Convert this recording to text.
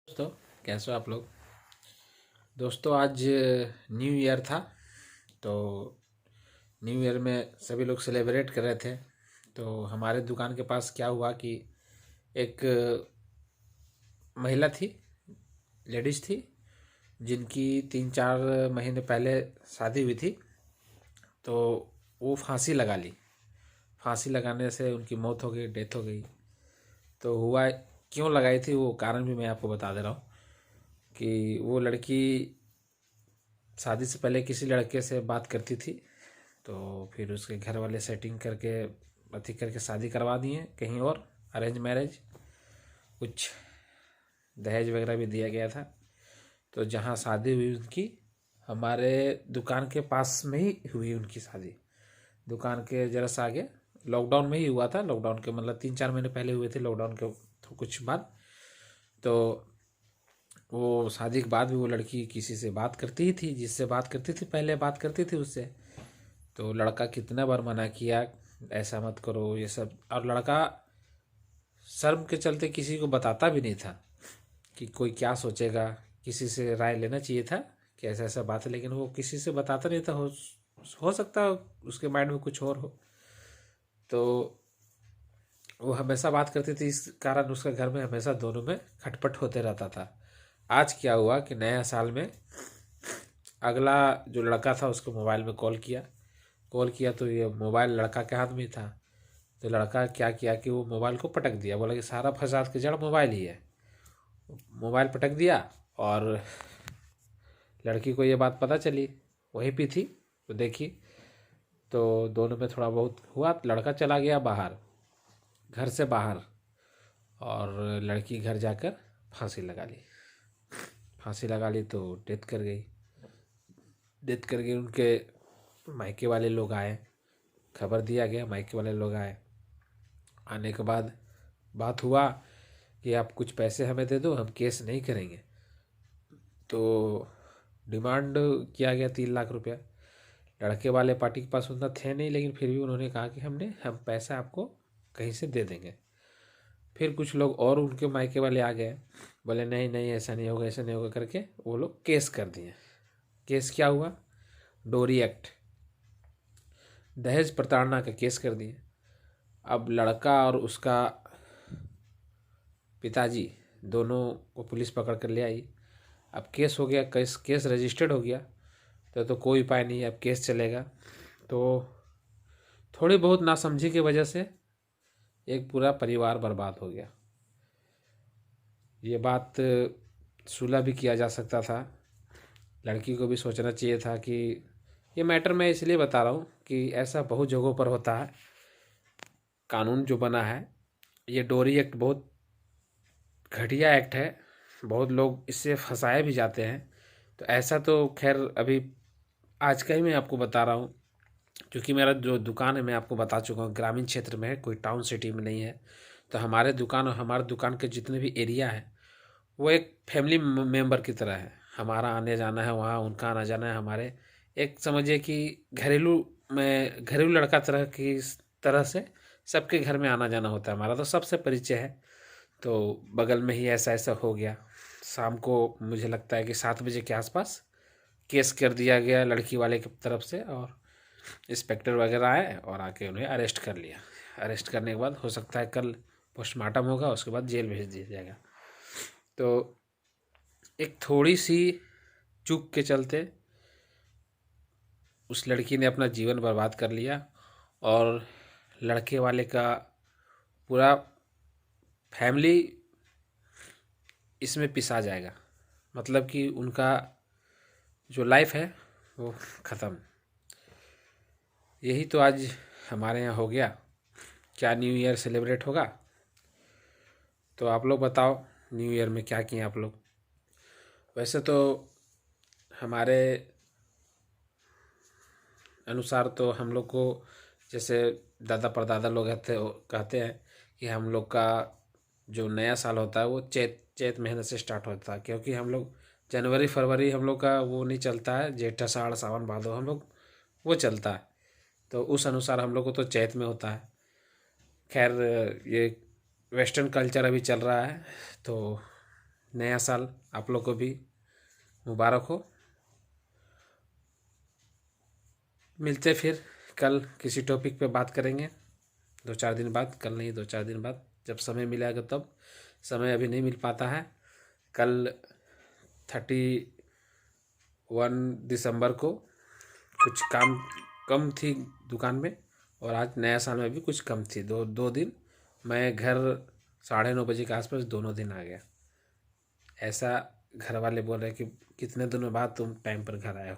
दोस्तों, कैसे हो आप लोग। दोस्तों, आज न्यू ईयर था। तो न्यू ईयर में सभी लोग सेलिब्रेट कर रहे थे। तो हमारे दुकान के पास क्या हुआ कि एक महिला थी, लेडीज थी, जिनकी 3-4 महीने पहले शादी हुई थी। तो वो फांसी लगा ली। फांसी लगाने से उनकी मौत हो गई, डेथ हो गई। तो हुआ क्यों लगाई थी, वो कारण भी मैं आपको बता दे रहा हूँ कि वो लड़की शादी से पहले किसी लड़के से बात करती थी। तो फिर उसके घर वाले सेटिंग करके अथी करके शादी करवा दिए कहीं और, अरेंज मैरिज। कुछ दहेज वगैरह भी दिया गया था। तो जहाँ शादी हुई उनकी, हमारे दुकान के पास में ही हुई उनकी शादी। दुकान के जरा सा आगे, लॉकडाउन में ही हुआ था। लॉकडाउन के मतलब 3-4 महीने पहले हुए थे, लॉकडाउन के तो कुछ बाद। तो वो शादी के बाद भी वो लड़की किसी से बात करती ही थी, जिससे बात करती थी पहले बात करती थी उससे। तो लड़का कितना बार मना किया, ऐसा मत करो ये सब। और लड़का शर्म के चलते किसी को बताता भी नहीं था कि कोई क्या सोचेगा। किसी से राय लेना चाहिए था कि ऐसा ऐसा बात है, लेकिन वो किसी से बताता नहीं था। हो सकता है उसके माइंड में कुछ और हो। तो वो हमेशा बात करती थी, इस कारण उसके घर में हमेशा दोनों में खटपट होते रहता था। आज क्या हुआ कि नया साल में अगला जो लड़का था उसको मोबाइल में कॉल किया तो ये मोबाइल लड़का के हाथ में था। तो लड़का क्या किया कि वो मोबाइल को पटक दिया, बोला कि सारा फसाद की जड़ मोबाइल ही है। मोबाइल पटक दिया और लड़की को ये बात पता चली, वहीं पे थी, तो देखी। तो दोनों में थोड़ा बहुत हुआ, लड़का चला गया बाहर, घर से बाहर। और लड़की घर जाकर फांसी लगा ली। फांसी लगा ली तो डेथ कर गई। डेथ कर गई। उनके मायके वाले लोग आए, खबर दिया गया, मायके वाले लोग आए। आने के बाद बात हुआ कि आप कुछ पैसे हमें दे दो, हम केस नहीं करेंगे। तो डिमांड किया गया 3 लाख रुपया। लड़के वाले पार्टी के पास उतना थे नहीं, लेकिन फिर भी उन्होंने कहा कि हम पैसा आपको कहीं से दे देंगे। फिर कुछ लोग और उनके मायके वाले आ गए, बोले नहीं नहीं ऐसा नहीं होगा, ऐसा नहीं होगा करके वो लोग केस कर दिए। केस क्या हुआ, डोरी एक्ट, दहेज प्रताड़ना का केस कर दिए। अब लड़का और उसका पिताजी दोनों को पुलिस पकड़ कर ले आई। अब केस हो गया, केस केस रजिस्टर्ड हो गया। तो कोई उपाय नहीं, अब केस चलेगा। तो थोड़ी बहुत नासमझी की वजह से एक पूरा परिवार बर्बाद हो गया। ये बात सुलह भी किया जा सकता था। लड़की को भी सोचना चाहिए था कि ये मैटर मैं इसलिए बता रहा हूँ कि ऐसा बहुत जगहों पर होता है। कानून जो बना है, ये डोरी एक्ट बहुत घटिया एक्ट है। बहुत लोग इससे फंसाए भी जाते हैं। तो ऐसा तो खैर अभी आज का ही मैं आपको बता रहा हूँ, क्योंकि मेरा जो दुकान है मैं आपको बता चुका हूँ ग्रामीण क्षेत्र में है, कोई टाउन सिटी में नहीं है। तो हमारे दुकान और हमारे दुकान के जितने भी एरिया है वो एक फैमिली मेम्बर की तरह है। हमारा आने जाना है वहाँ, उनका आना जाना है हमारे। एक समझिए कि घरेलू लड़का तरह से सबके घर में आना जाना होता है। हमारा तो सबसे परिचय है। तो बगल में ही ऐसा ऐसा हो गया। शाम को मुझे लगता है कि 7 बजे के आसपास केस कर दिया गया लड़की वाले की तरफ से, और इंस्पेक्टर वगैरह आए और आके उन्हें अरेस्ट कर लिया। अरेस्ट करने के बाद हो सकता है कल पोस्टमार्टम होगा, उसके बाद जेल भेज दिया जाएगा। तो एक थोड़ी सी चूक के चलते उस लड़की ने अपना जीवन बर्बाद कर लिया, और लड़के वाले का पूरा फैमिली इसमें पिसा जाएगा। मतलब कि उनका जो लाइफ है वो ख़त्म। यही तो आज हमारे यहाँ हो गया। क्या न्यू ईयर सेलिब्रेट होगा? तो आप लोग बताओ, न्यू ईयर में क्या किए आप लोग? वैसे तो हमारे अनुसार तो हम लोग को, जैसे दादा परदादा लोग कहते हैं कि हम लोग का जो नया साल होता है वो चैत चैत महीने से स्टार्ट होता है। क्योंकि हम लोग जनवरी फरवरी हम लोग का वो नहीं चलता है, जेठ आषाढ़ सावन भादो हम लोग वो चलता है। तो उस अनुसार हम लोग को तो चैत में होता है। खैर, ये वेस्टर्न कल्चर अभी चल रहा है, तो नया साल आप लोग को भी मुबारक हो। मिलते फिर कल किसी टॉपिक पे बात करेंगे 2-4 दिन बाद, कल नहीं 2-4 दिन बाद जब समय मिलेगा तब। समय अभी नहीं मिल पाता है। कल 31 दिसंबर को कुछ काम कम थी दुकान में, और आज नया साल में भी कुछ कम थी। दो दिन मैं घर 9:30 के आसपास दोनों दिन आ गया। ऐसा घर वाले बोल रहे कि कितने दिनों बाद तुम टाइम पर घर आए हो।